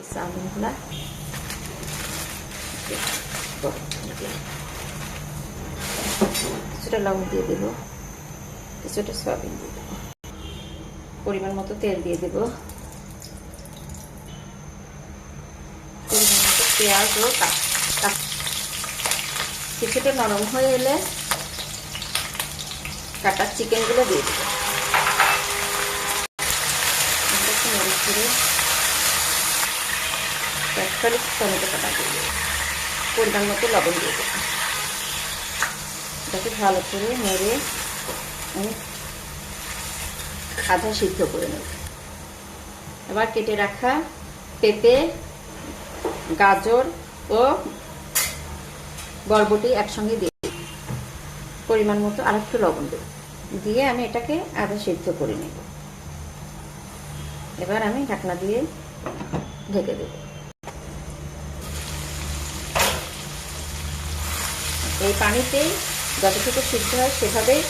এই চাউমিনগুলা কিছুটা লবণ দিয়ে দেবো, কিছুটা সয়াবিন দিয়ে দেবো, পরিমাণ মতো তেল দিয়ে দেবো, পরিমাণ মতো পেঁয়াজ ও কিছুটা নরম হয়ে এলে কাটা চিকেনগুলো দিয়ে দেবো। মরিচ করে টমেটো কাটা দিয়ে দেবো, পরিমাণ মতো লবণ দিয়ে দেবো। এটাকে ভালো করে নেড়ে আমি আধা সিদ্ধ করে নেব। এবার কেটে রাখা পেঁপে, গাজর ও বরবটি একসঙ্গে দিয়ে পরিমাণ মতো আর একটু লবণ দেব, দিয়ে আমি এটাকে আধা সিদ্ধ করে নেব। এবার আমি ঢাকনা দিয়ে ঢেকে দেব। এই পানিতেই যতটুকু সিদ্ধ হয় সেভাবেই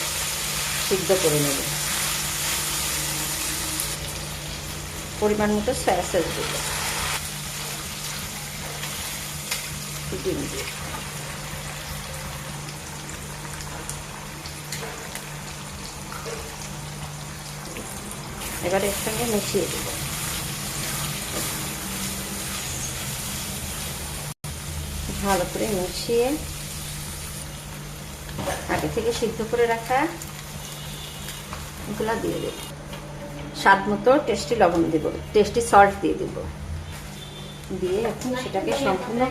সিদ্ধ করে নেব। পরিমাণ মতো সয়া সস দেব, ডিম দিয়ে এবার এর সঙ্গে মিশিয়ে দেব। ভালো করে মিশিয়ে আগে থেকে সিদ্ধ করে রাখা এগুলা দিয়ে দেব। স্বাদ মতো টেস্টি লবণ দেব, টেস্টি সল্ট দিয়ে দেব। দিয়ে এখন সেটাকে সম্পূর্ণ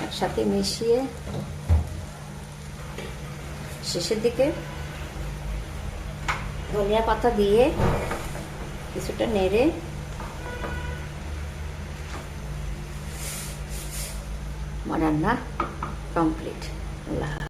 একসাথে মিশিয়ে শেষের দিকে ধনিয়া পাতা দিয়ে কিছুটা নেড়ে আমার রান্না কমপ্লিট।